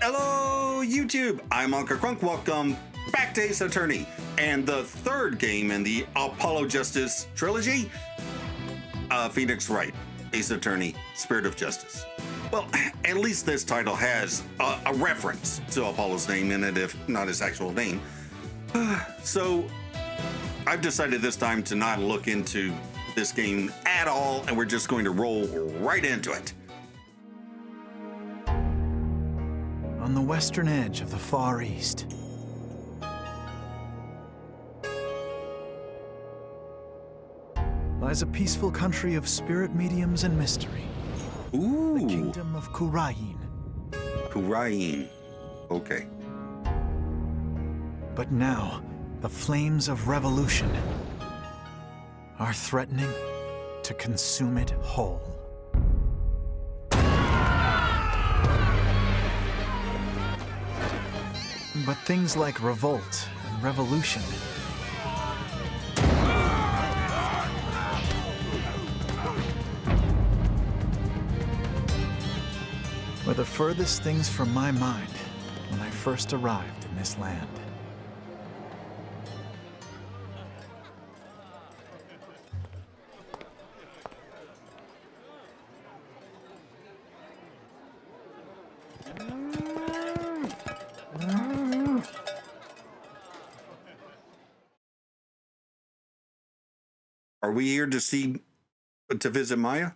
Hello, YouTube. I'm Unca Crunk. Welcome back to Ace Attorney and the third game in the Apollo Justice trilogy, Phoenix Wright, Ace Attorney, Spirit of Justice. Well, at least this title has a reference to Apollo's name in it, if not his actual name. So I've decided this time to not look into this game at all, and we're just going to roll right into it. On the western edge of the Far East, lies a peaceful country of spirit mediums and mystery. Ooh. The kingdom of Kurain. Kurain. Okay. But now, the flames of revolution are threatening to consume it whole. But things like revolt and revolution were the furthest things from my mind when I first arrived in this land. Are we here to visit Maya?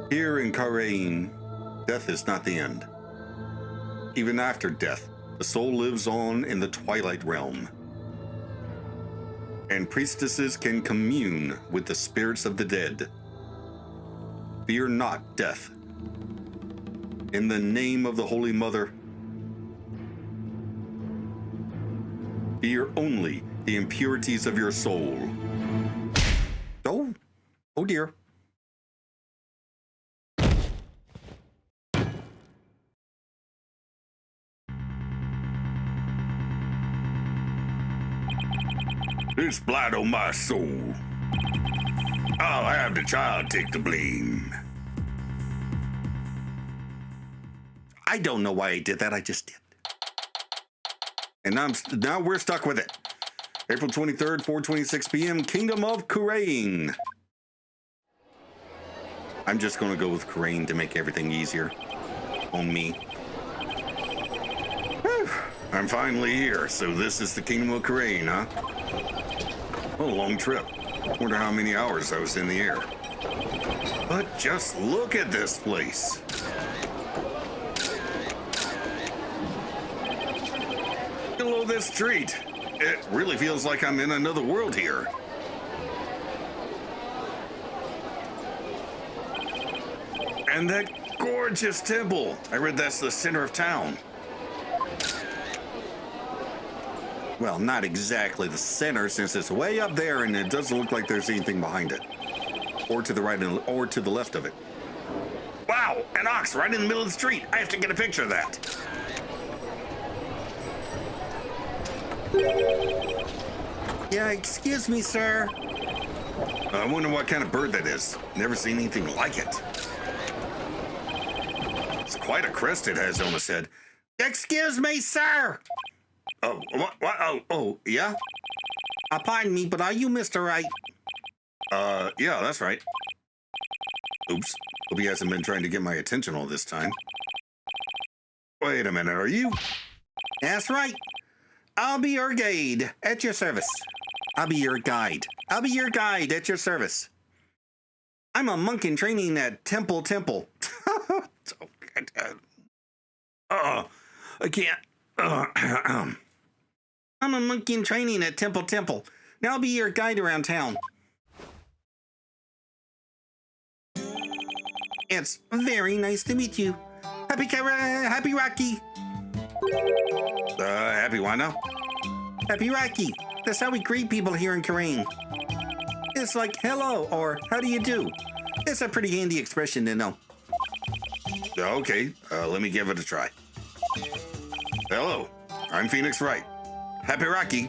Here in Kurain, death is not the end. Even after death, the soul lives on in the Twilight Realm, and priestesses can commune with the spirits of the dead. Fear not death. In the name of the Holy Mother, fear only the impurities of your soul. Oh dear. This blight on my soul. I'll have the child take the blame. I don't know why I did that. I just did. And now we're stuck with it. April 23rd, 4:26 p.m. Kingdom of Kurain. I'm just going to go with Kurain to make everything easier on me. Whew. I'm finally here. So this is the Kingdom of Kurain, huh? Oh, long trip. Wonder how many hours I was in the air. But just look at this place. Below this street, it really feels like I'm in another world here. And that gorgeous temple. I read that's the center of town. Well, not exactly the center, since it's way up there and it doesn't look like there's anything behind it. Or to the right or to the left of it. Wow, an ox right in the middle of the street. I have to get a picture of that. Yeah, excuse me, sir. I wonder what kind of bird that is. Never seen anything like it. It's quite a crest it has on its head. Excuse me, sir. Oh, what? Oh, yeah? Pardon me, but are you Mr. Wright? Yeah, that's right. Oops. Hope he hasn't been trying to get my attention all this time. Wait a minute, are you? That's right. I'll be your guide at your service. I'll be your guide. I'll be your guide at your service. I'm a monk in training at Temple. I can't. I'm a monk in training at Temple. Now I'll be your guide around town. It's very nice to meet you. Happy Rocky. Happy what now? Happy Rocky. That's how we greet people here in Kurain. It's like hello or how do you do? It's a pretty handy expression to know. Okay, let me give it a try. Hello. I'm Phoenix Wright. Happy Rocky.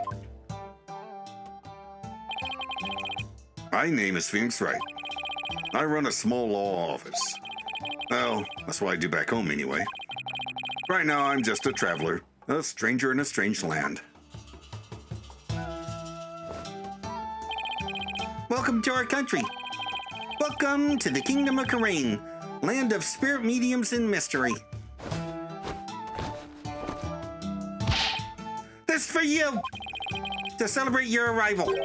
My name is Phoenix Wright. I run a small law office. Well, that's what I do back home anyway. Right now, I'm just a traveler, a stranger in a strange land. Welcome to our country. Welcome to the Kingdom of Karain, land of spirit mediums and mystery. This for you, to celebrate your arrival.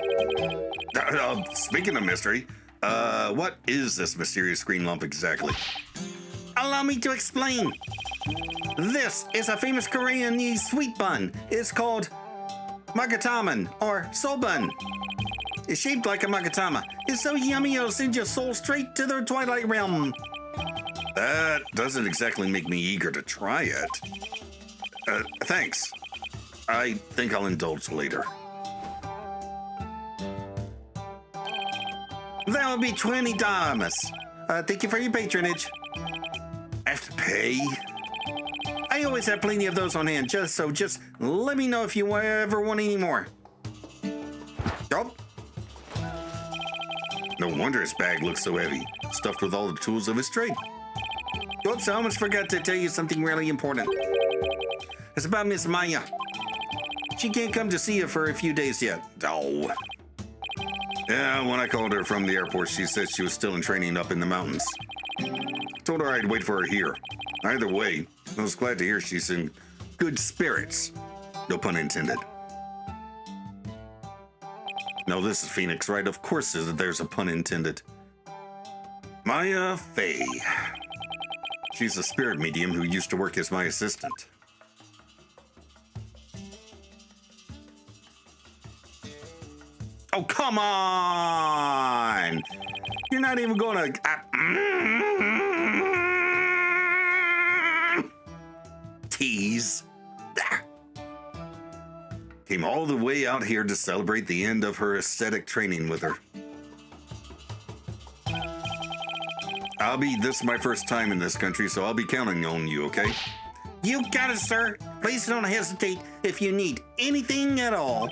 Speaking of mystery, what is this mysterious green lump exactly? Allow me to explain. This is a famous Korean sweet bun. It's called magataman or soul bun. It's shaped like a magatama. It's so yummy it'll send your soul straight to the twilight realm. That doesn't exactly make me eager to try it. Thanks. I think I'll indulge later. That will be $20. Thank you for your patronage. I have to pay? I always have plenty of those on hand, just let me know if you ever want any more. Oh. No wonder his bag looks so heavy, stuffed with all the tools of his trade. Oops, I almost forgot to tell you something really important. It's about Miss Maya. She can't come to see you for a few days yet. Oh. Yeah, when I called her from the airport, she said she was still in training up in the mountains. Told her I'd wait for her here. Either way, I was glad to hear she's in good spirits. No pun intended. No, this is Phoenix Wright. Of course there's a pun intended. Maya Fey. She's a spirit medium who used to work as my assistant. Oh, come on! You're not even gonna... tease. Came all the way out here to celebrate the end of her ascetic training with her. This is my first time in this country, so I'll be counting on you, okay? You got it, sir. Please don't hesitate if you need anything at all.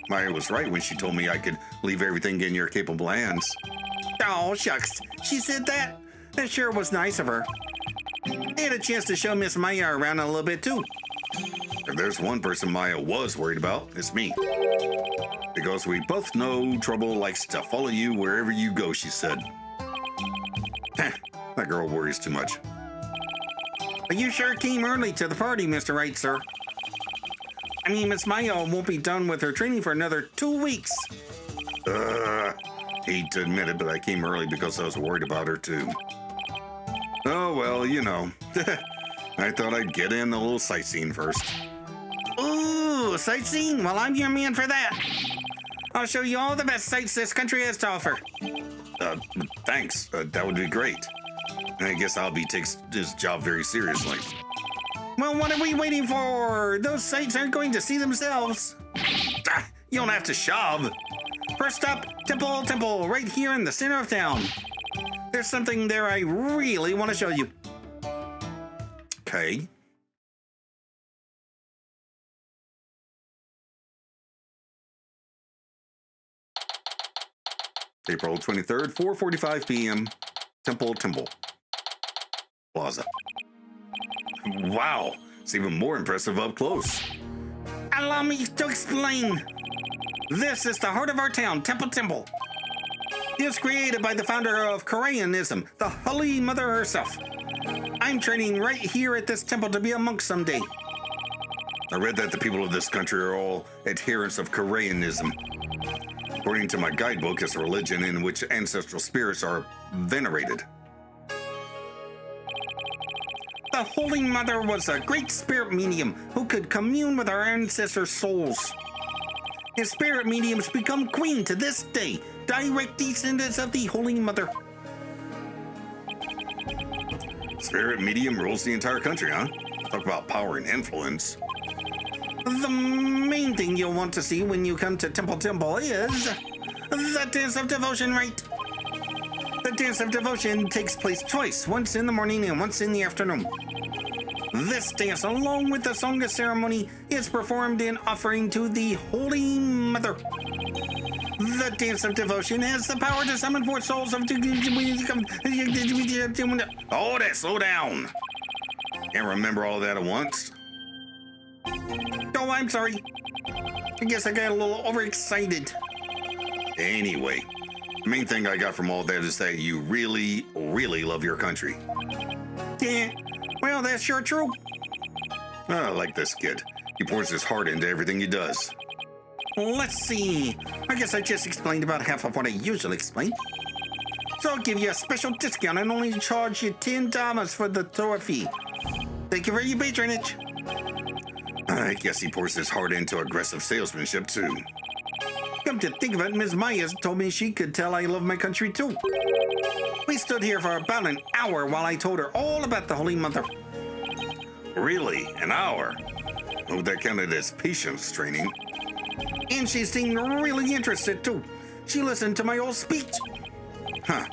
Maya was right when she told me I could leave everything in your capable hands. Oh, shucks. She said that? That sure was nice of her. I had a chance to show Miss Maya around a little bit, too. If there's one person Maya was worried about, it's me. Because we both know trouble likes to follow you wherever you go, she said. That girl worries too much. But you sure came early to the party, Mr. Wright, sir. I mean, Miss Maya won't be done with her training for another 2 weeks. Hate to admit it, but I came early because I was worried about her, too. Oh, well, you know. I thought I'd get in a little sightseeing first. Ooh, sightseeing? Well, I'm your man for that. I'll show you all the best sights this country has to offer. Thanks. That would be great. I guess takes this job very seriously. Well, what are we waiting for? Those sights aren't going to see themselves. You don't have to shove. First up, Temple, right here in the center of town. There's something there I really want to show you. Okay. April 23rd, 4:45 p.m. Temple Plaza. Wow, it's even more impressive up close. Allow me to explain. This is the heart of our town, Temple. It was created by the founder of Koreanism, the Holy Mother herself. I'm training right here at this temple to be a monk someday. I read that the people of this country are all adherents of Koreanism. According to my guidebook, it's a religion in which ancestral spirits are venerated. The Holy Mother was a great spirit medium who could commune with our ancestors' souls. His spirit mediums become queen to this day, direct descendants of the Holy Mother. Spirit medium rules the entire country, huh? Talk about power and influence. The main thing you'll want to see when you come to Temple is the dance of devotion, right? The dance of devotion takes place twice, once in the morning and once in the afternoon. This dance, along with the song of ceremony, is performed in offering to the Holy Mother. The dance of devotion has the power to summon forth souls of... Hold it, slow down. Can't remember all that at once. Oh, I'm sorry. I guess I got a little overexcited. Anyway, the main thing I got from all that is that you really, really love your country. Yeah, well, that's sure true. I like this kid. He pours his heart into everything he does. Let's see. I guess I just explained about half of what I usually explain. So I'll give you a special discount and only charge you $10 for the trophy. Thank you for your patronage. I guess he pours his heart into aggressive salesmanship, too. Come to think of it, Ms. Myers told me she could tell I love my country, too. We stood here for about an hour while I told her all about the Holy Mother. Really? An hour? Oh, that counted as patience training. And she seemed really interested, too. She listened to my whole speech. Huh.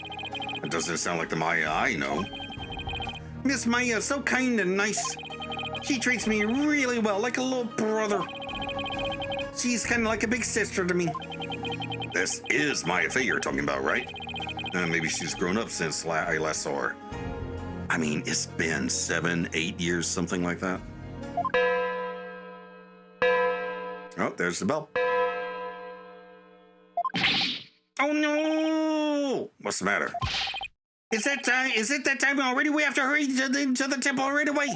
That doesn't sound like the Maya I know. Miss Maya is so kind and nice. She treats me really well, like a little brother. She's kind of like a big sister to me. This is Maya Fey you're talking about, right? Maybe she's grown up since I last saw her. I mean, it's been 7, 8 years, something like that. Oh, there's the bell. Oh no! What's the matter? Is it that time already? We have to hurry to the temple right away.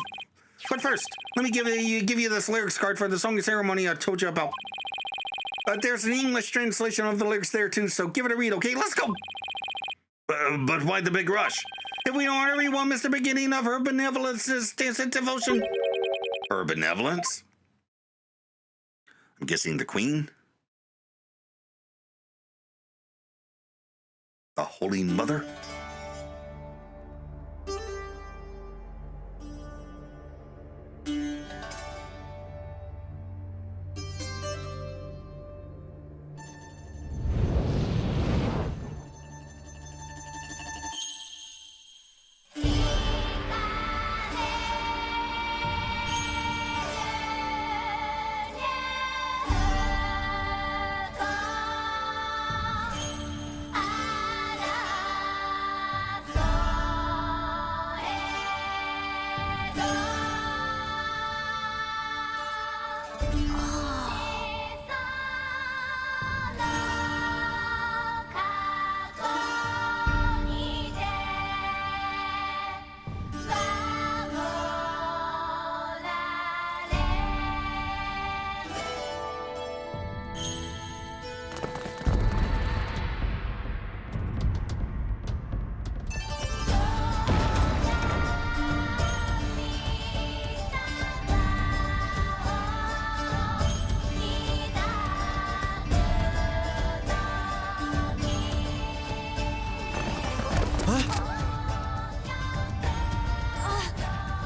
But first, let me give you this lyrics card for the song ceremony I told you about. There's an English translation of the lyrics there too, so give it a read, okay? Let's go! But why the big rush? If we don't hurry, we'll miss the beginning of her benevolence's dance and devotion. Her benevolence? I'm guessing the Queen? The Holy Mother?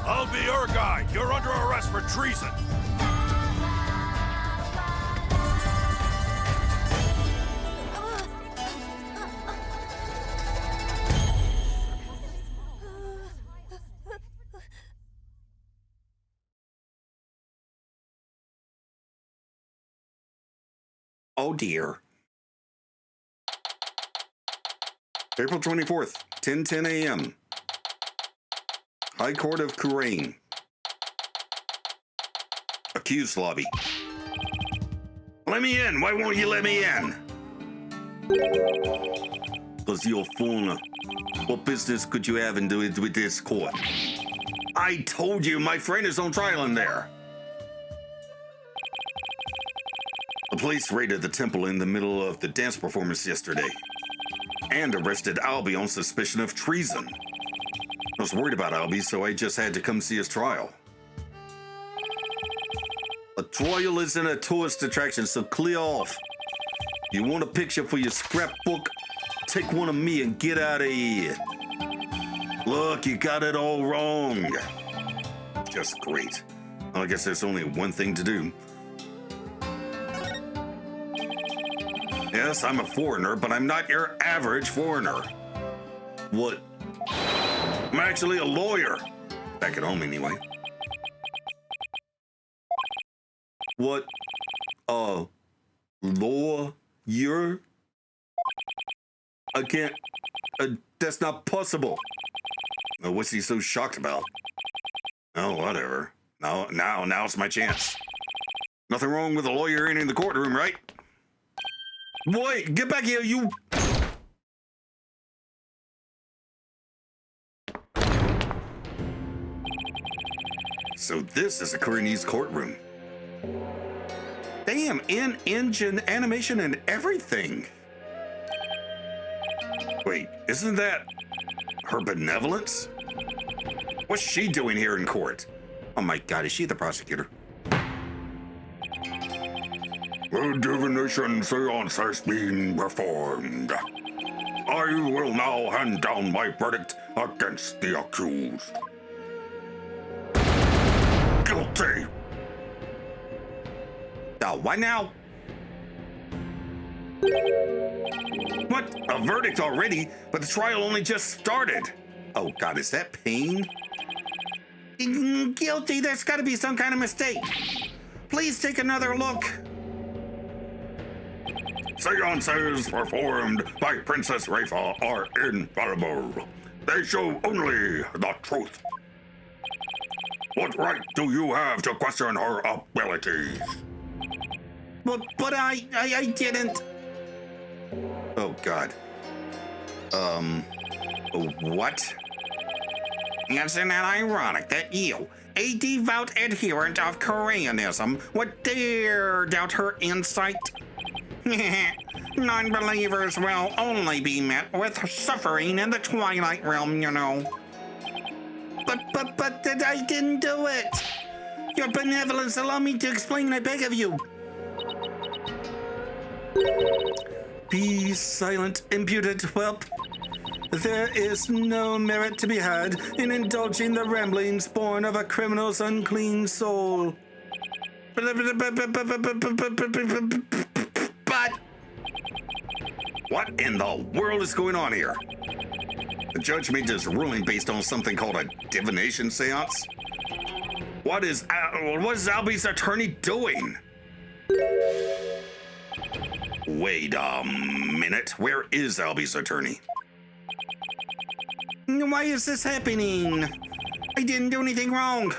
I'll be your guide. You're under arrest for treason. Oh dear. April 24th, 10:10 a.m. High Court of Kurain. Accused lobby. Let me in. Why won't you let me in? Because you're a foreigner. What business could you have in doing with this court? I told you my friend is on trial in there. The police raided the temple in the middle of the dance performance yesterday and arrested Albie on suspicion of treason. I was worried about Albie, so I just had to come see his trial. A trial isn't a tourist attraction, so clear off. You want a picture for your scrapbook? Take one of me and get out of here. Look, you got it all wrong. Just great. Well, I guess there's only one thing to do. Yes, I'm a foreigner, but I'm not your average foreigner. What? I'm actually a lawyer. Back at home, anyway. What? Lawyer? I can't. That's not possible. What's he so shocked about? Oh, whatever. Now's my chance. Nothing wrong with a lawyer in the courtroom, right? Wait, get back here, you. So this is a Koreanese courtroom. Damn, in-engine animation and everything. Wait, isn't that her benevolence? What's she doing here in court? Oh my God, is she the prosecutor? The divination seance has been performed. I will now hand down my verdict against the accused. Guilty. What now? What? A verdict already? But the trial only just started. Oh God, is that pain? Guilty, there's gotta be some kind of mistake. Please take another look. Seances performed by Princess Raifa are infallible. They show only the truth. What right do you have to question her abilities? But I didn't. Oh God. What? Isn't that ironic that you, a devout adherent of Koreanism, would dare doubt her insight? Non-believers will only be met with suffering in the Twilight Realm, you know. But I didn't do it. Your benevolence, allow me to explain, I beg of you. Be silent, impudent whelp. There is no merit to be had in indulging the ramblings born of a criminal's unclean soul. But what in the world is going on here? The judge made this ruling based on something called a divination seance? What is Albie's attorney doing? Wait a minute. Where is Albie's attorney? Why is this happening? I didn't do anything wrong.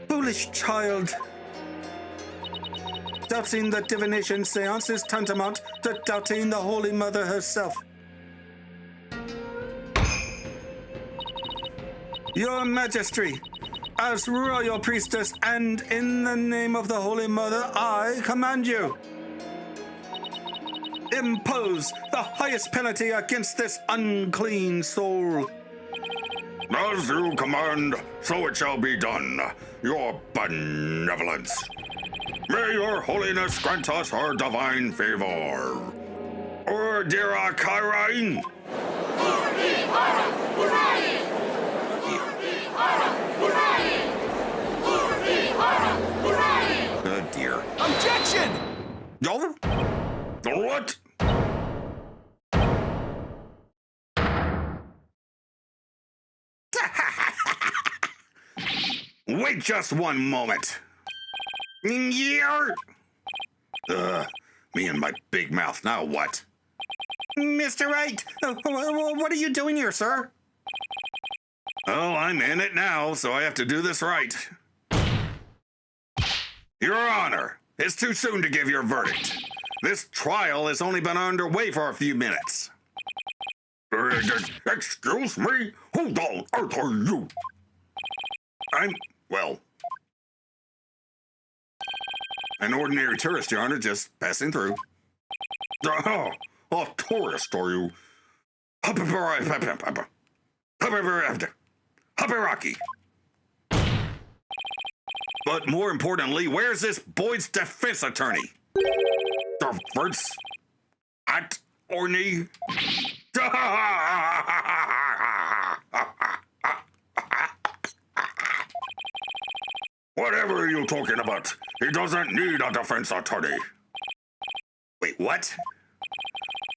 Foolish child. Doubting the divination seance is tantamount to doubting the Holy Mother herself. Your Majesty, as royal priestess and in the name of the Holy Mother, I command you. Impose the highest penalty against this unclean soul. As you command, so it shall be done. Your benevolence. May your holiness grant us her divine favor. Ordira Kairain. Oh dear. Objection! No? What? Wait just one moment. Yeah. Me and my big mouth. Now what? Mr. Wright, what are you doing here, sir? Oh, I'm in it now, so I have to do this right. Your Honor, it's too soon to give your verdict. This trial has only been underway for a few minutes. Excuse me? Who on earth are you? Well, an ordinary tourist, Your Honor, just passing through. A tourist, are you? Happy. But more importantly, where's this Boyd's defense attorney? Defense attorney? Whatever are you talking about? He doesn't need a defense attorney. Wait, what?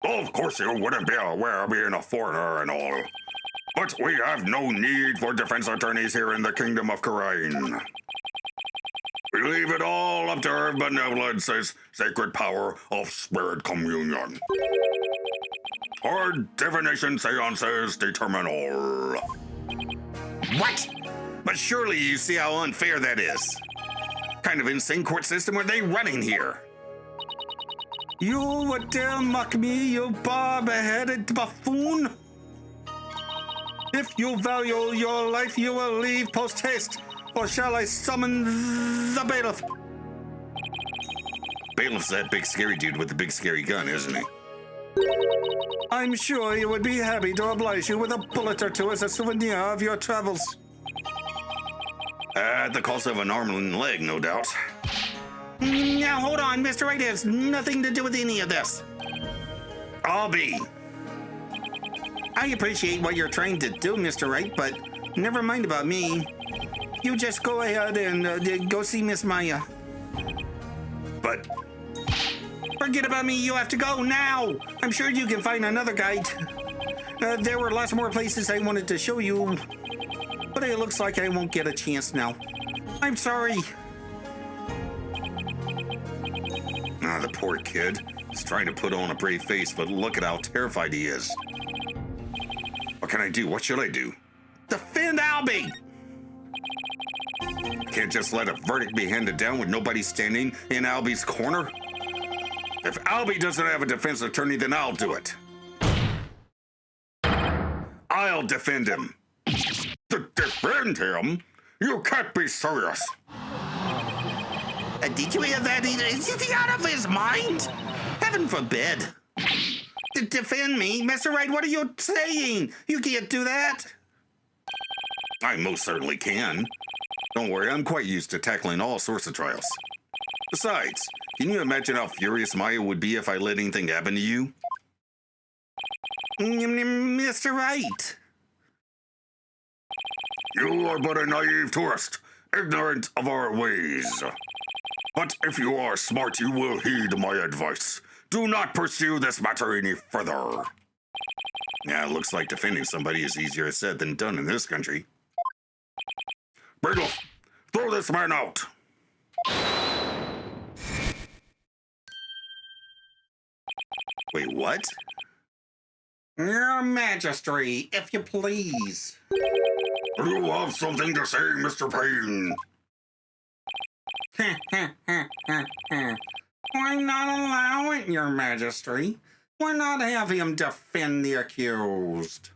Of course you wouldn't be aware of being a foreigner and all. But we have no need for defense attorneys here in the Kingdom of Korean. We We leave it all up to her benevolence's sacred power of spirit communion. Our divination seances determine all. What? But surely you see how unfair that is. Kind of insane court system are they running here? You would dare mock me, you barb-headed buffoon? If you value your life, you will leave post-haste, or shall I summon the bailiff? Bailiff's that big scary dude with the big scary gun, isn't he? I'm sure he would be happy to oblige you with a bullet or two as a souvenir of your travels. At the cost of an arm and leg, no doubt. Now, hold on, Mr. Wright has nothing to do with any of this. I'll be. I appreciate what you're trying to do, Mr. Wright, but never mind about me. You just go ahead and go see Miss Maya. But forget about me, you have to go now. I'm sure you can find another guide. There were lots more places I wanted to show you, but it looks like I won't get a chance now. I'm sorry. Ah, the poor kid. He's trying to put on a brave face, but look at how terrified he is. What can I do? What should I do? Defend Albie! Can't just let a verdict be handed down with nobody standing in Albie's corner? If Albie doesn't have a defense attorney, then I'll do it. I'll defend him. To defend him? You can't be serious. Did you hear that? Is he out of his mind? Heaven forbid. Defend me? Mr. Wright, what are you saying? You can't do that. I most certainly can. Don't worry, I'm quite used to tackling all sorts of trials. Besides, can you imagine how furious Maya would be if I let anything happen to you? Mr. Wright. You are but a naive tourist, ignorant of our ways. But if you are smart, you will heed my advice. Do not pursue this matter any further. Yeah, it looks like defending somebody is easier said than done in this country. Bailiff, throw this man out. Wait, what? Your Majesty, if you please. Do you have something to say, Mr. Payne? Why not allow it, Your Majesty? Why not have him defend the accused?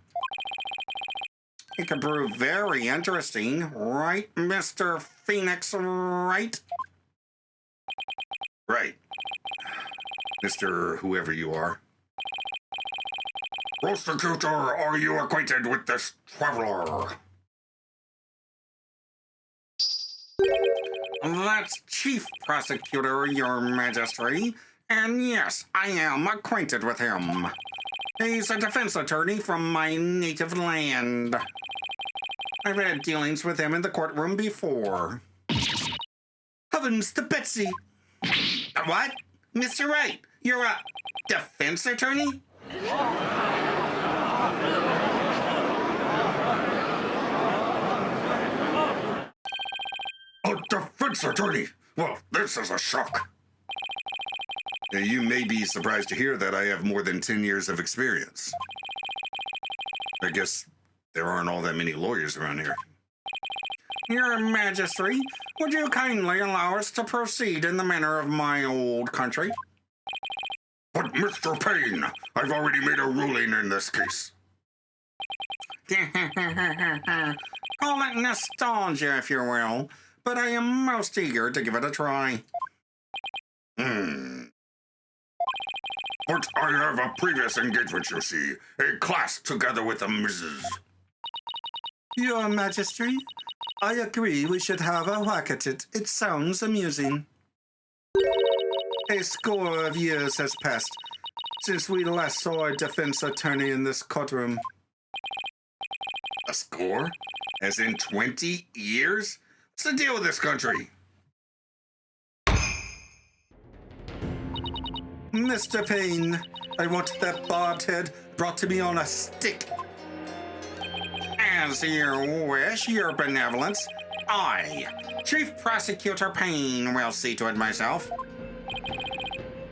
It could prove very interesting, right, Mr. Phoenix Wright? Right. Mr. whoever you are. Prosecutor, are you acquainted with this traveler? That's Chief Prosecutor, Your Majesty. And yes, I am acquainted with him. He's a defense attorney from my native land. I've had dealings with him in the courtroom before. Heavens to Betsy! What? Mr. Wright, you're a defense attorney? A defense attorney? Well, this is a shock. Now, you may be surprised to hear that I have more than 10 years of experience. I guess there aren't all that many lawyers around here. Your Majesty, would you kindly allow us to proceed in the manner of my old country? But, Mr. Payne, I've already made a ruling in this case. Call it nostalgia, if you will, but I am most eager to give it a try. But I have a previous engagement, you see. A class together with a Mrs. Your Majesty, I agree we should have a whack at it. It sounds amusing. A score of years has passed since we last saw a defense attorney in this courtroom. A score? As in 20 years? What's the deal with this country? Mr. Payne, I want that barbed head brought to me on a stick. As you wish, Your Benevolence. I, Chief Prosecutor Payne, will see to it myself.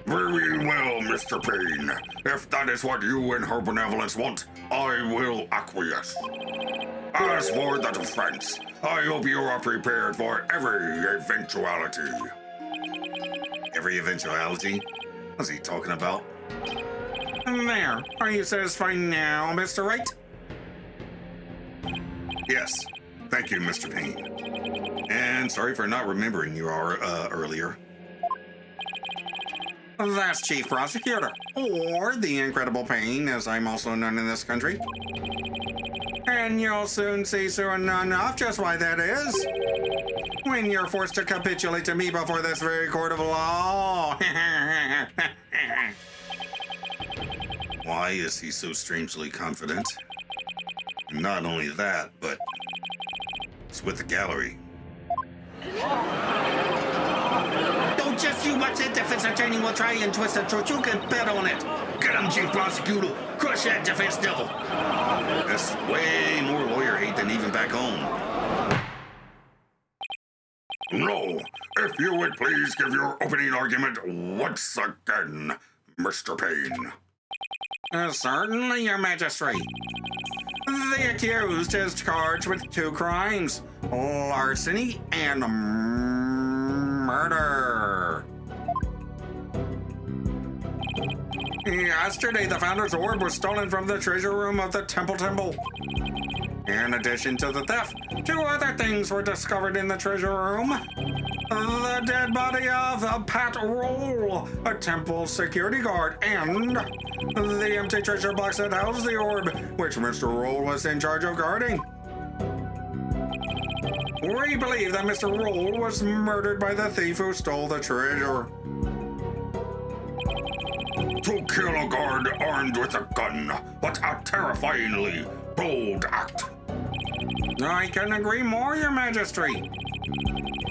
Very well, Mr. Payne. If that is what you and her benevolence want, I will acquiesce. As for the defense, I hope you are prepared for every eventuality. Every eventuality? What's he talking about? There. Are you satisfied now, Mr. Wright? Yes. Thank you, Mr. Payne. And sorry for not remembering you earlier. That's Chief Prosecutor, or the Incredible Payne, as I'm also known in this country. And you'll soon see soon enough just why that is, when you're forced to capitulate to me before this very court of law. Why is he so strangely confident? And not only that, but it's with the gallery. Don't just you watch that defense attorney will try and twist the truth. You can bet on it. Get him, Chief Prosecutor. Crush that defense devil. That's way more lawyer hate than even back home. No, if you would please give your opening argument once again, Mr. Payne. Certainly, Your Majesty. The accused is charged with 2 crimes, larceny and murder. Yesterday, the Founder's Orb was stolen from the treasure room of the Temple. In addition to the theft, 2 other things were discovered in the treasure room. The dead body of Pat Roll, a temple security guard, and the empty treasure box that housed the orb, which Mr. Roll was in charge of guarding. We believe that Mr. Roll was murdered by the thief who stole the treasure. To kill a guard armed with a gun, what a terrifyingly bold act. I couldn't agree more, Your Majesty.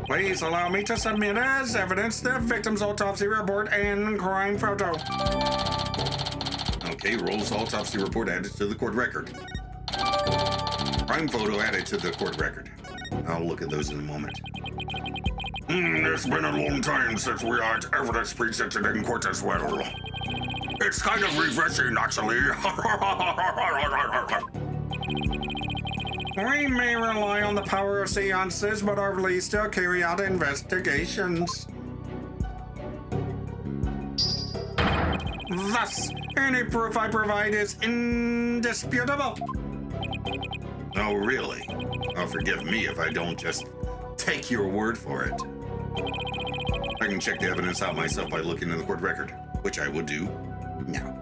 Please allow me to submit as evidence the victim's autopsy report and crime photo. Okay, Roll's autopsy report added to the court record. Crime photo added to the court record. I'll look at those in a moment. It's been a long time since we had evidence presented in court as well. It's kind of refreshing, actually. We may rely on the power of seances, but our police still carry out investigations. Thus, any proof I provide is indisputable. Oh, really? Oh, forgive me if I don't just take your word for it. I can check the evidence out myself by looking in the court record, which I will do now.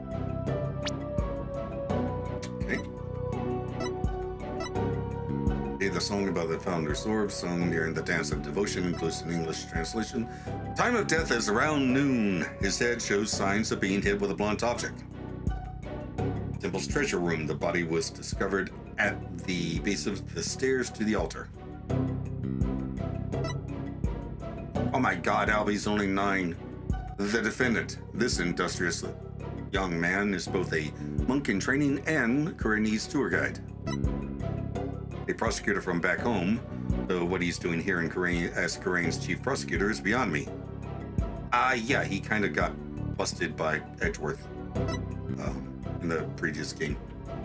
The song about the Founder's Orb, sung during the Dance of Devotion, includes an English translation. Time of death is around noon. His head shows signs of being hit with a blunt object. Temple's treasure room. The body was discovered at the base of the stairs to the altar. Oh my God, Albie's only 9. The defendant, this industrious young man, is both a monk in training and Koreanese tour guide. A prosecutor from back home, though what he's doing here in Korea as Korean's chief prosecutor is beyond me. Yeah, he kind of got busted by Edgeworth in the previous game,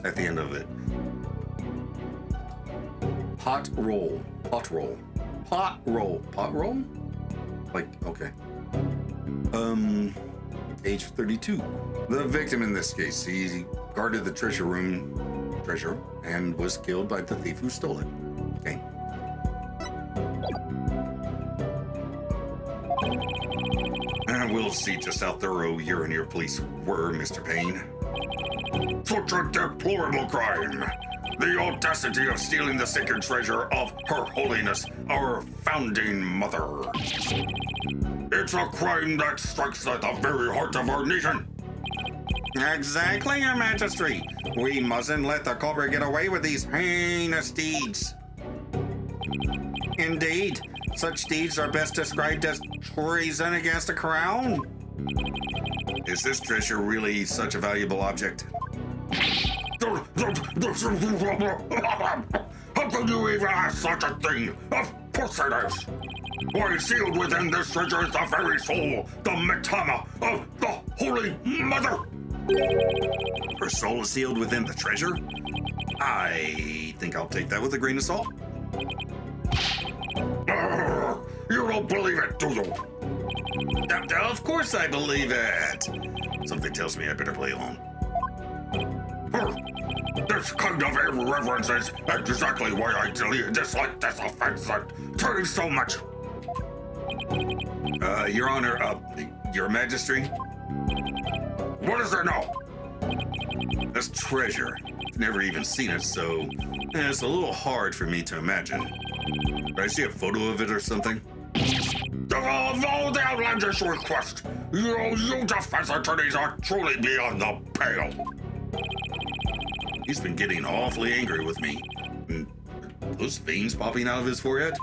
at the end of it. Pot roll. Like, okay. Age 32. The victim in this case, he guarded the treasure and was killed by the thief who stole it. Okay. And we'll see just how thorough you and your police were, Mr. Payne. Such a deplorable crime. The audacity of stealing the sacred treasure of Her Holiness, our founding mother. It's a crime that strikes at the very heart of our nation. Exactly, Your Majesty. We mustn't let the culprit get away with these heinous deeds. Indeed, such deeds are best described as treason against the crown. Is this treasure really such a valuable object? How can you even ask such a thing? Of course it is. Why, sealed within this treasure is the very soul, the mitama of the Holy Mother. Her soul is sealed within the treasure? I think I'll take that with a grain of salt. You don't believe it, do you? Of course I believe it. Something tells me I better play along. This kind of irreverence is exactly why I dislike this offense that turns so much. Your Honor, Your Majesty? What is there now? This treasure. I've never even seen it, so it's a little hard for me to imagine. Did I see a photo of it or something? Of all the outlandish requests, you defense attorneys are truly beyond the pale. He's been getting awfully angry with me. Those veins popping out of his forehead?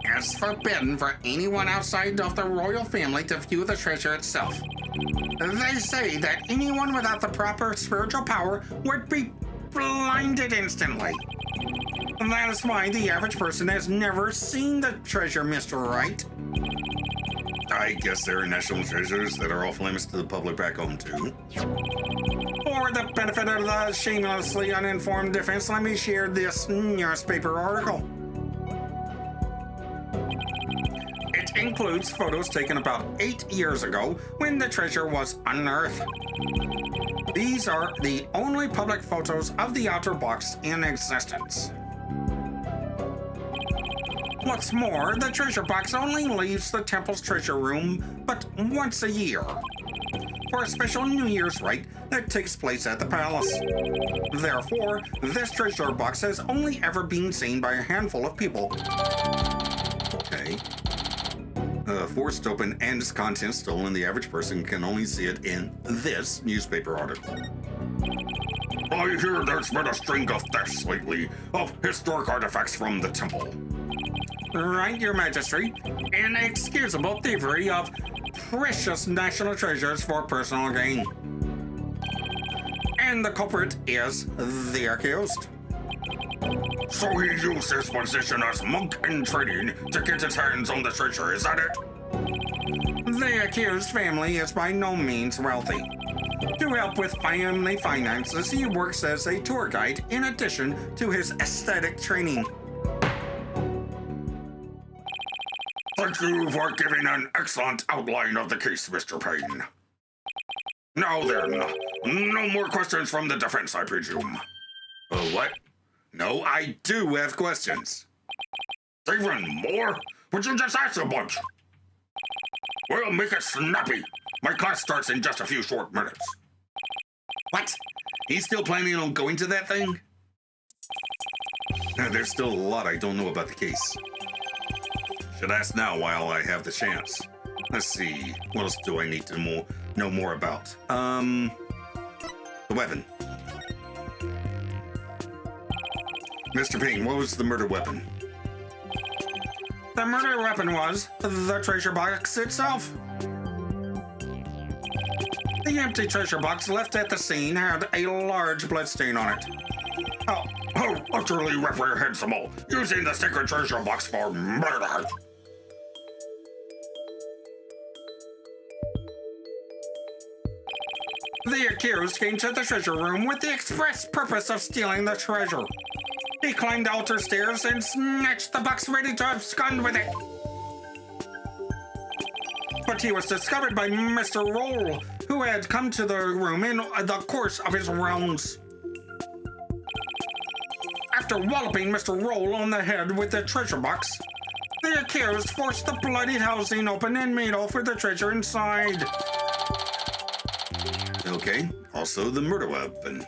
It's forbidden for anyone outside of the royal family to view the treasure itself. They say that anyone without the proper spiritual power would be blinded instantly. And that is why the average person has never seen the treasure, Mr. Wright. I guess there are national treasures that are off limits to the public back home, too. For the benefit of the shamelessly uninformed defense, let me share this newspaper article. It includes photos taken about 8 years ago when the treasure was unearthed. These are the only public photos of the outer box in existence. What's more, the treasure box only leaves the temple's treasure room but once a year, for a special New Year's rite that takes place at the palace. Therefore, this treasure box has only ever been seen by a handful of people. Okay. Forced open and its contents stolen, the average person can only see it in this newspaper article. I hear there's been a string of thefts lately of historic artifacts from the temple. Right, Your Majesty. Inexcusable thievery of precious national treasures for personal gain. And the culprit is the accused. So he used his position as monk in training to get his hands on the treasure, is that it? The accused family is by no means wealthy. To help with family finances, he works as a tour guide in addition to his aesthetic training. Thank you for giving an excellent outline of the case, Mr. Payne. Now then, no more questions from the defense, I presume. What? No, I do have questions. Even more? Would you just ask a bunch? Well, make it snappy. My class starts in just a few short minutes. What? He's still planning on going to that thing? There's still a lot I don't know about the case. Should ask now while I have the chance. Let's see. What else do I need to know more about? The weapon. Mr. Payne, what was the murder weapon? The murder weapon was the treasure box itself. The empty treasure box left at the scene had a large bloodstain on it. How utterly reprehensible, using the sacred treasure box for murder. The accused came to the treasure room with the express purpose of stealing the treasure. He climbed the altar stairs and snatched the box, ready to abscond with it. But he was discovered by Mr. Roll, who had come to the room in the course of his rounds. After walloping Mr. Roll on the head with the treasure box, the accused forced the bloodied housing open and made off with the treasure inside. Okay, also the murder weapon.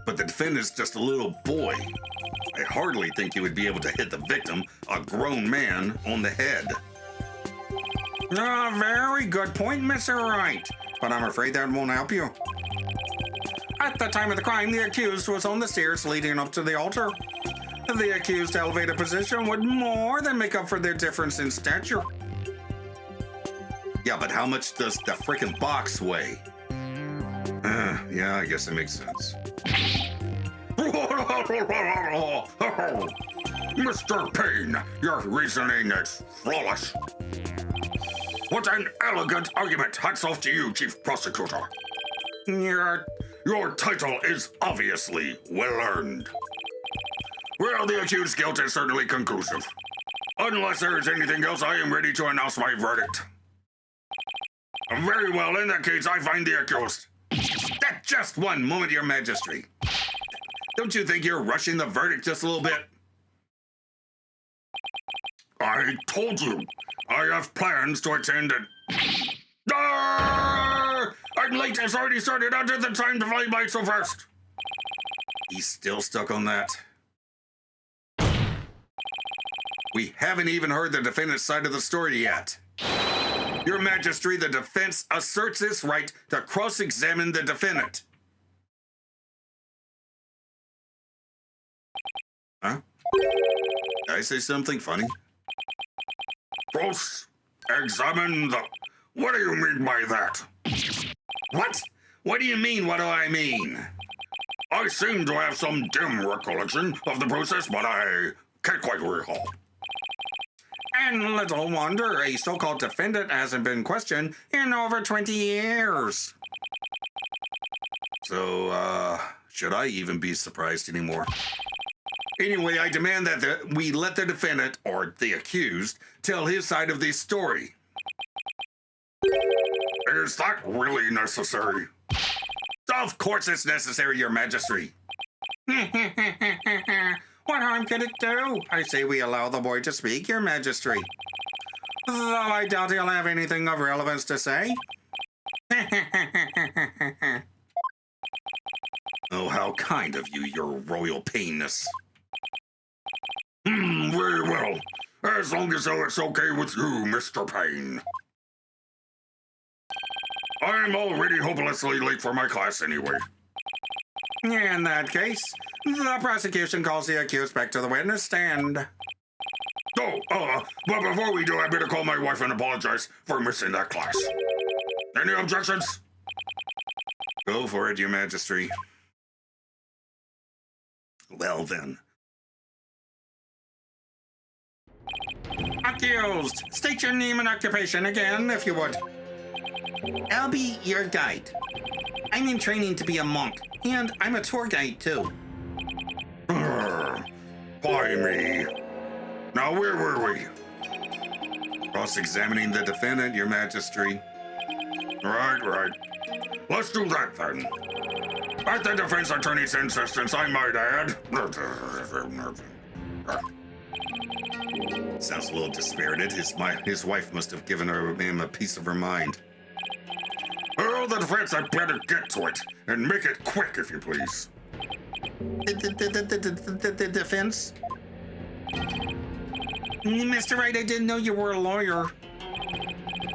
But the defendant's just a little boy. I hardly think he would be able to hit the victim, a grown man, on the head. Very good point, Mr. Wright, but I'm afraid that won't help you. At the time of the crime, the accused was on the stairs leading up to the altar. The accused elevated position would more than make up for their difference in stature. Yeah, but how much does the frickin' box weigh? Yeah, I guess it makes sense. Mr. Payne, your reasoning is flawless. What an elegant argument. Hats off to you, Chief Prosecutor. Your title is obviously well earned. Well, the accused's guilt is certainly conclusive. Unless there is anything else, I am ready to announce my verdict. Very well, in that case, I find the accused. Just one moment, Your Majesty. Don't you think you're rushing the verdict just a little bit? I told you, I have plans to attend it. I'm late, it's already started. How did the time to fly by so fast? He's still stuck on that. We haven't even heard the defendant's side of the story yet. Your Majesty, the defense asserts its right to cross-examine the defendant. Huh? Did I say something funny? Cross-examine the... What do you mean by that? What? What do you mean, what do I mean? I seem to have some dim recollection of the process, but I can't quite recall. And little wonder a so-called defendant hasn't been questioned in over 20 years. So, should I even be surprised anymore? Anyway, I demand that we let the defendant, or the accused, tell his side of the story. Is that really necessary? Of course it's necessary, Your Majesty. What harm could it do? I say we allow the boy to speak, Your Majesty. Though I doubt he'll have anything of relevance to say. Oh, how kind of you, Your Royal Painness. Very well. As long as it's okay with you, Mr. Payne. I'm already hopelessly late for my class anyway. In that case, the prosecution calls the accused back to the witness stand. But before we do, I better call my wife and apologize for missing that class. Any objections? Go for it, Your Majesty. Well then. Accused, state your name and occupation again, if you would. I'll be your guide. I'm in training to be a monk, and I'm a tour guide too. Why me? Now, where were we? Cross-examining the defendant, Your Majesty. Right. Let's do that then. At the defense attorney's insistence, I might add. Sounds a little dispirited. His wife must have given him a piece of her mind. Well, the defense had better get to it, and make it quick, if you please. The defense? Mr. Wright, I didn't know you were a lawyer.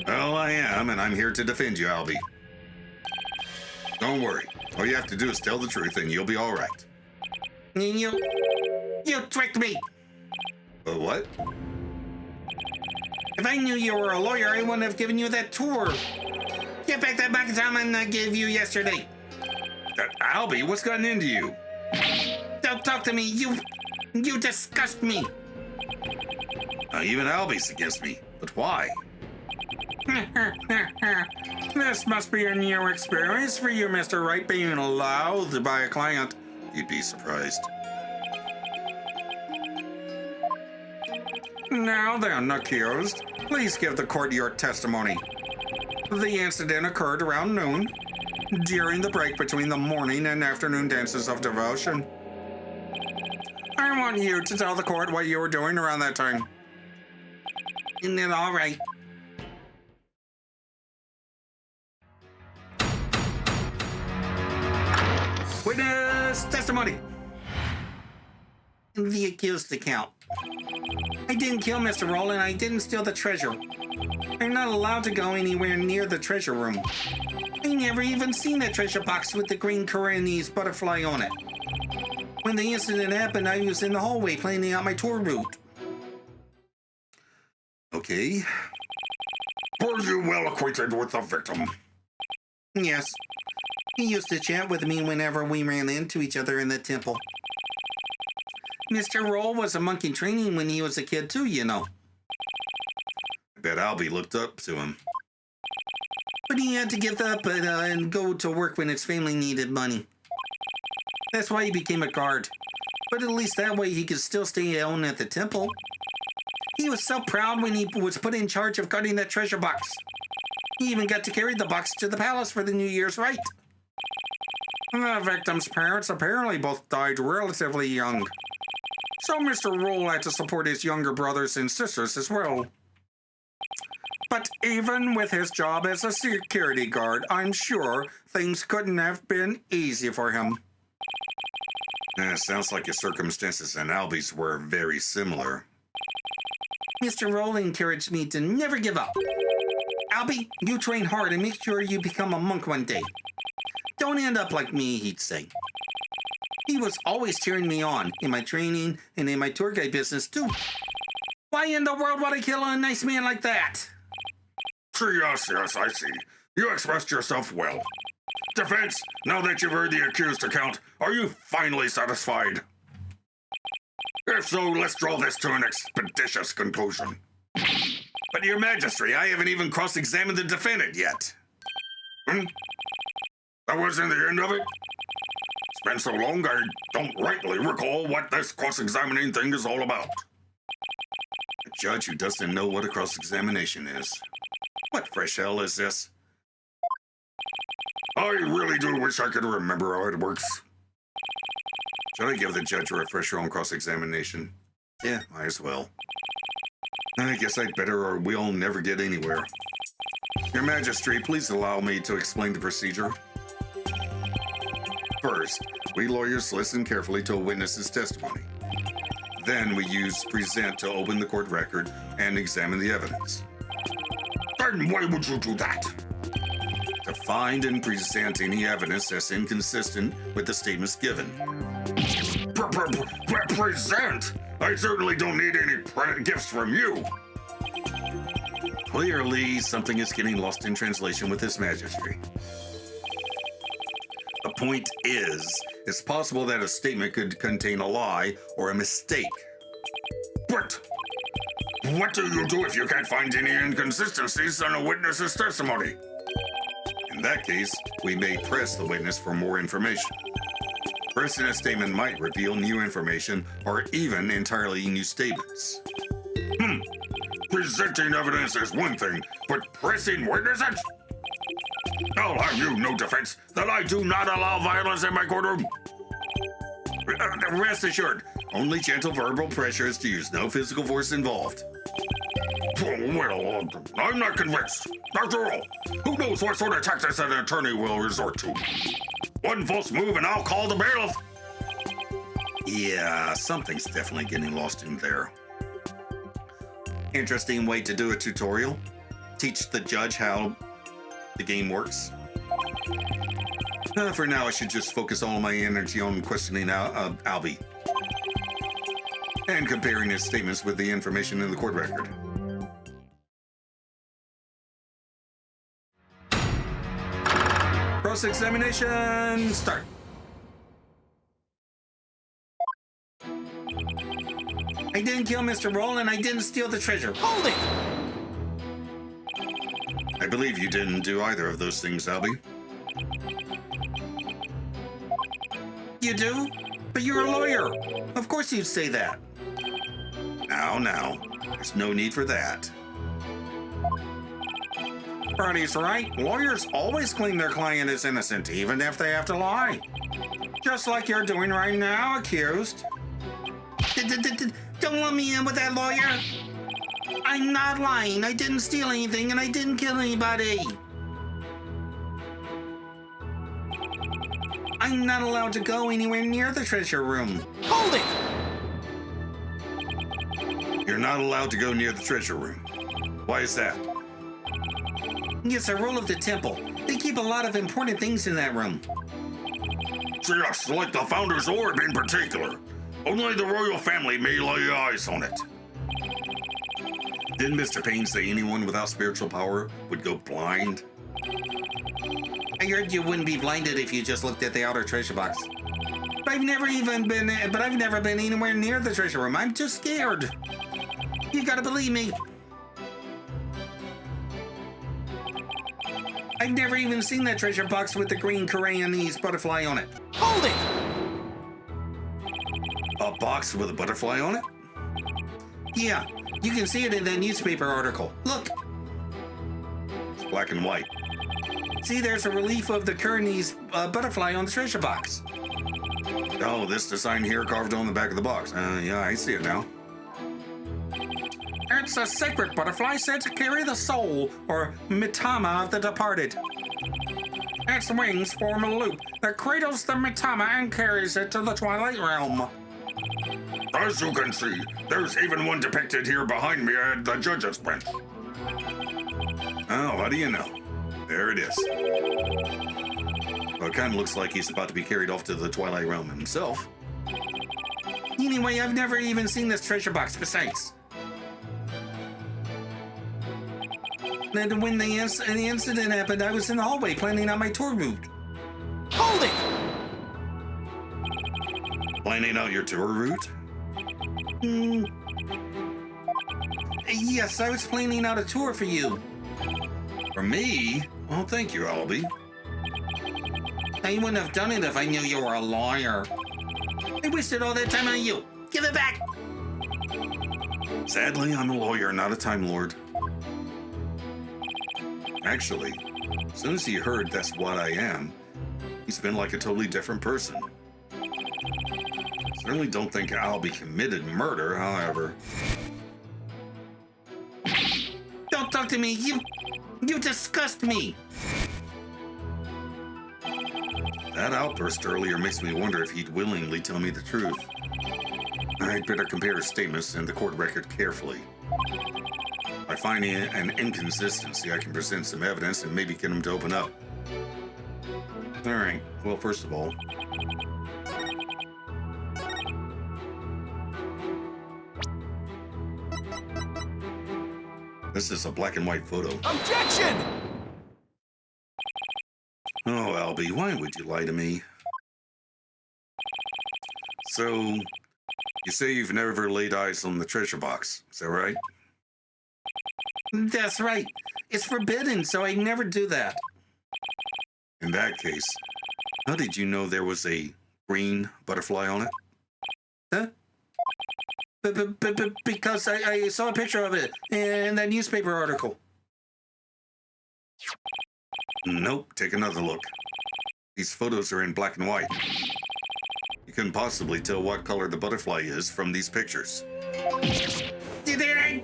Well, I am, and I'm here to defend you, Albie. Don't worry. All you have to do is tell the truth, and you'll be all right. You tricked me! What? If I knew you were a lawyer, I wouldn't have given you that tour. Get back that bucket I gave you yesterday. Albie, what's gotten into you? Don't talk to me. You disgust me. Even Albie's against me. But why? This must be a new experience for you, Mr. Wright, being loathed by a client. You'd be surprised. Now then, accused, please give the court your testimony. The incident occurred around noon, during the break between the morning and afternoon dances of devotion. I want you to tell the court what you were doing around that time. All right. Witness testimony. The accused account. I didn't kill Mr. Rowland. I didn't steal the treasure. I'm not allowed to go anywhere near the treasure room. I never even seen that treasure box with the green Koreanese butterfly on it. When the incident happened, I was in the hallway planning out my tour route. Okay. Were you well acquainted with the victim? Yes. He used to chat with me whenever we ran into each other in the temple. Mr. Roll was a monk in training when he was a kid too, you know. I bet Albie looked up to him. But he had to give up and go to work when his family needed money. That's why he became a guard. But at least that way he could still stay on at the temple. He was so proud when he was put in charge of guarding that treasure box. He even got to carry the box to the palace for the New Year's rite. The victim's parents apparently both died relatively young. So Mr. Roll had to support his younger brothers and sisters as well. But even with his job as a security guard, I'm sure things couldn't have been easy for him. Sounds like your circumstances and Albie's were very similar. Mr. Roll encouraged me to never give up. Albie, you train hard and make sure you become a monk one day. Don't end up like me, he'd say. He was always cheering me on in my training and in my tour guide business too. Why in the world would I kill a nice man like that? Yes, I see. You expressed yourself well. Defense, now that you've heard the accused account, are you finally satisfied? If so, let's draw this to an expeditious conclusion. But Your Majesty, I haven't even cross-examined the defendant yet. That wasn't the end of it? It's been so long I don't rightly recall what this cross-examining thing is all about. A judge who doesn't know what a cross-examination is. What fresh hell is this? I really do wish I could remember how it works. Should I give the judge a refresher on cross-examination? Yeah, might as well. I guess I'd better or we'll never get anywhere. Your Majesty, please allow me to explain the procedure. First, we lawyers listen carefully to a witness's testimony. Then we use present to open the court record and examine the evidence. Then why would you do that? To find and present any evidence that's inconsistent with the statements given. Present? I certainly don't need any gifts from you. Clearly, something is getting lost in translation with His Majesty. The point is, it's possible that a statement could contain a lie or a mistake. But what do you do if you can't find any inconsistencies in a witness's testimony? In that case, we may press the witness for more information. Pressing a statement might reveal new information or even entirely new statements. Presenting evidence is one thing, but pressing witnesses? I'll have you know, defense, that I do not allow violence in my courtroom. Rest assured, only gentle verbal pressure is to use, no physical force involved. Well, I'm not convinced. After all, who knows what sort of tactics an attorney will resort to? One false move and I'll call the bailiff. Yeah, something's definitely getting lost in there. Interesting way to do a tutorial. Teach the judge how the game works. For now, I should just focus all my energy on questioning Albie and comparing his statements with the information in the court record. Cross-examination, start. I didn't kill Mr. Roll and I didn't steal the treasure. Hold it! I believe you didn't do either of those things, Albie. You do? But you're a lawyer. Of course you'd say that. Now, there's no need for that. Bernie's right. Lawyers always claim their client is innocent, even if they have to lie. Just like you're doing right now, accused. Don't let me in with that, lawyer. I'm not lying. I didn't steal anything and I didn't kill anybody. I'm not allowed to go anywhere near the treasure room. Hold it! You're not allowed to go near the treasure room. Why is that? It's a rule of the temple. They keep a lot of important things in that room. Yes, like the Founder's Orb in particular. Only the royal family may lay eyes on it. Didn't Mr. Payne say anyone without spiritual power would go blind? I heard you wouldn't be blinded if you just looked at the outer treasure box. I've never been anywhere near the treasure room. I'm too scared. You gotta believe me. I've never even seen that treasure box with the green Koreanese butterfly on it. Hold it! A box with a butterfly on it? Yeah, you can see it in that newspaper article. Look, Black and white. see there's a relief of the Koreanese butterfly on the treasure box. Oh, this design here carved on the back of the box. Yeah, I see it now. It's a sacred butterfly said to carry the soul, or mitama, of the departed. Its wings form a loop that cradles the mitama and carries it to the Twilight Realm. As you can see, there's even one depicted here behind me at the judge's bench. Oh, how do you know? There it is. Well, it kind of looks like he's about to be carried off to the Twilight Realm himself. Anyway, I've never even seen this treasure box besides. And when the incident happened, I was in the hallway planning on my tour route. Hold it! Planning out your tour route? Yes, I was planning out a tour for you. For me? Well, thank you, Albie. I wouldn't have done it if I knew you were a lawyer. I wasted all that time on you. Give it back! Sadly, I'm a lawyer, not a Time Lord. Actually, as soon as he heard that's what I am, he's been like a totally different person. Certainly don't think Albie committed murder, however. Don't talk to me. You disgust me. That outburst earlier makes me wonder if he'd willingly tell me the truth. I'd better compare his statements and the court record carefully. If I find an inconsistency, I can present some evidence and maybe get him to open up. All right, well, first of all, this is a black and white photo. Objection! Oh, Albie, why would you lie to me? So, you say you've never laid eyes on the treasure box, is that right? That's right. It's forbidden, so I never do that. In that case, how did you know there was a green butterfly on it? Huh? Because I saw a picture of it in that newspaper article. Nope, take another look. These photos are in black and white. You couldn't possibly tell what color the butterfly is from these pictures. Did I?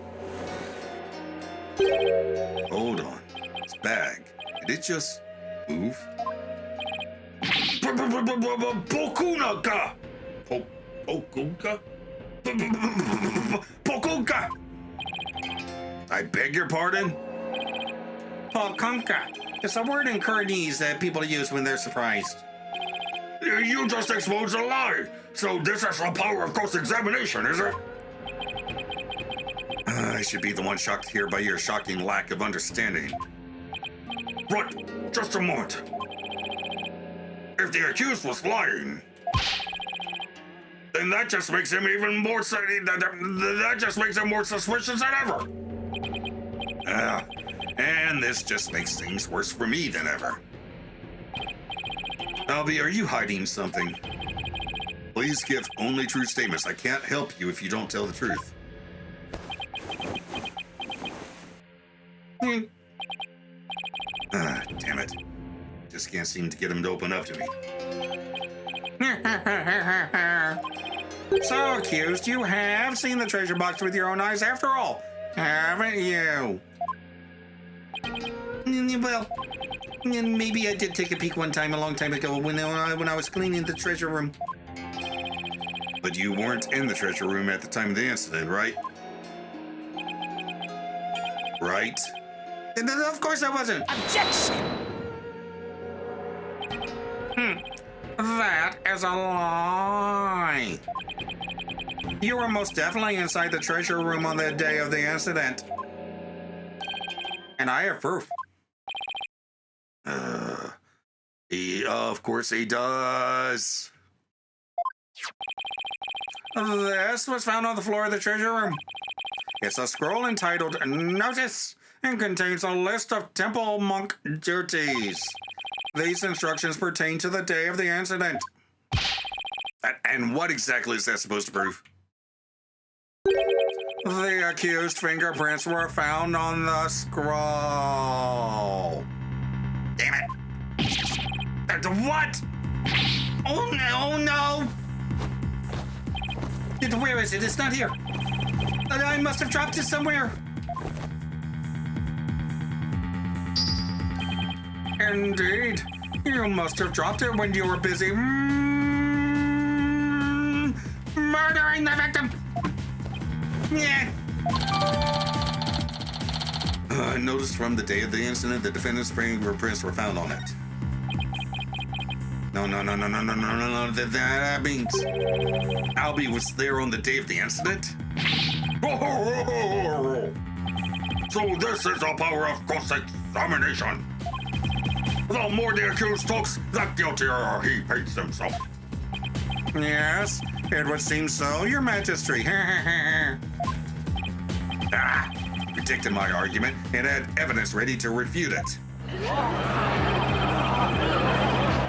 Hold on. This bag, did it just move? Pokunaka! Pokunka? Pokunka! I beg your pardon? Pokunka. It's a word in Koreanese that people use when they're surprised. You just exposed a lie. So this is the power of cross-examination, is it? I should be the one shocked here by your shocking lack of understanding. Right, just a moment. If the accused was lying, then that just makes him even more that just makes him more suspicious than ever. And this just makes things worse for me than ever. Albie, are you hiding something? Please give only true statements. I can't help you if you don't tell the truth. Damn it. Just can't seem to get him to open up to me. So, accused, you have seen the treasure box with your own eyes after all, haven't you? Well, maybe I did take a peek one time a long time ago when I was cleaning the treasure room. But you weren't in the treasure room at the time of the incident, right? Right? And then, of course I wasn't. Objection! That is a lie. You were most definitely inside the treasure room on the day of the incident. And I have proof. Of course he does. This was found on the floor of the treasure room. It's a scroll entitled Notice and contains a list of temple monk duties. These instructions pertain to the day of the incident. And what exactly is that supposed to prove? The accused fingerprints were found on the scroll. Damn it. What? Oh no! Where is it? It's not here. I must have dropped it somewhere. Indeed. You must have dropped it when you were busy murdering the victim. Yeah. I noticed from the day of the incident the defendant's fingerprints were found on it. No. That means Albie was there on the day of the incident? So this is the power of cross-examination. The more the accused talks, the guiltier he paints himself. Yes, it would seem so, Your Majesty. Predicted my argument and had evidence ready to refute it.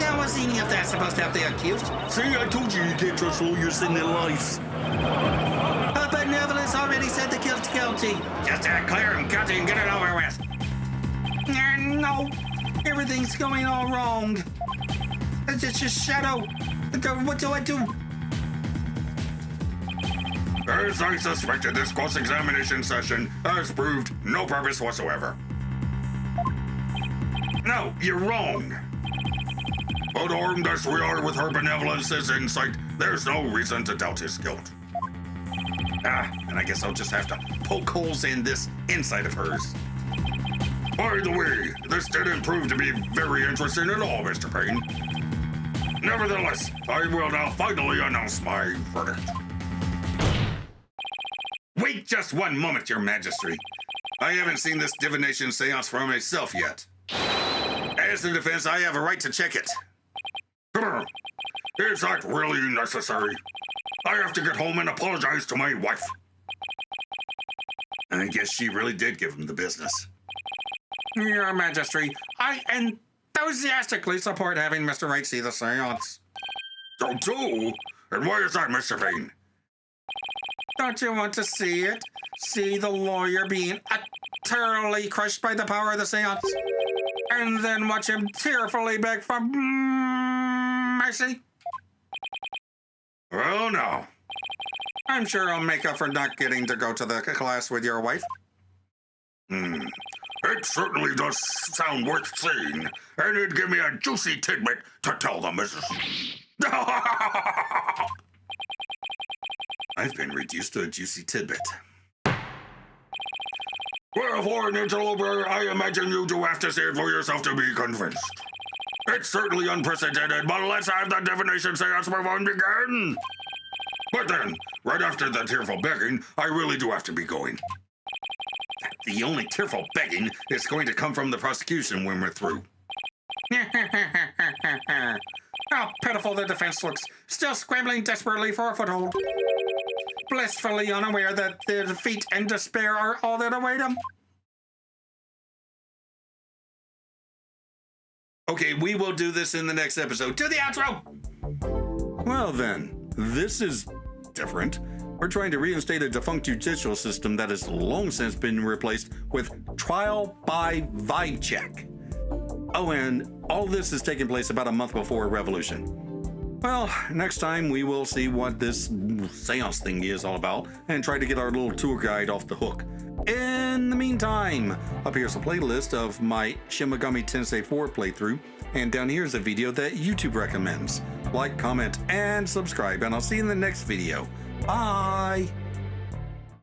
How was any of that supposed to help the accused? See, I told you can't trust lawyers in their lives. Benevolence already said the guilt's guilty. Just declare him guilty and get it over with. No, everything's going all wrong. It's just a shadow. What do I do? As I suspected, this cross-examination session has proved no purpose whatsoever. No, you're wrong. But armed as we are with her benevolence's insight, there's no reason to doubt his guilt. And I guess I'll just have to poke holes in this insight of hers. By the way, this didn't prove to be very interesting at all, Mr. Payne. Nevertheless, I will now finally announce my verdict. Wait just one moment, Your Majesty. I haven't seen this divination seance for myself yet. As the defense, I have a right to check it. Is that really necessary? I have to get home and apologize to my wife. I guess she really did give him the business. Your Majesty, I enthusiastically support having Mr. Wright see the seance. So too? And why is that, Mr. Payne? Don't you want to see it? See the lawyer being utterly crushed by the power of the seance? And then watch him tearfully beg for mercy? Well, no. I'm sure I'll make up for not getting to go to the class with your wife. It certainly does sound worth seeing, and it'd give me a juicy tidbit to tell the missus. I've been reduced to a juicy tidbit. Well, for an interloper, I imagine you do have to see it for yourself to be convinced. It's certainly unprecedented, but let's have the divination seance performed again. But then, right after the tearful begging, I really do have to be going. The only tearful begging is going to come from the prosecution when we're through. How pitiful the defense looks, still scrambling desperately for a foothold. Blissfully unaware that their defeat and despair are all that await them. Okay, we will do this in the next episode. To the outro! Well then, this is different. We're trying to reinstate a defunct judicial system that has long since been replaced with trial by vibe check. Oh, and all this is taking place about a month before Revolution. Well, next time we will see what this seance thing is all about and try to get our little tour guide off the hook. In the meantime, up here's a playlist of my Shin Megami Tensei 4 playthrough, and down here's a video that YouTube recommends. Like, comment, and subscribe, and I'll see you in the next video. Bye!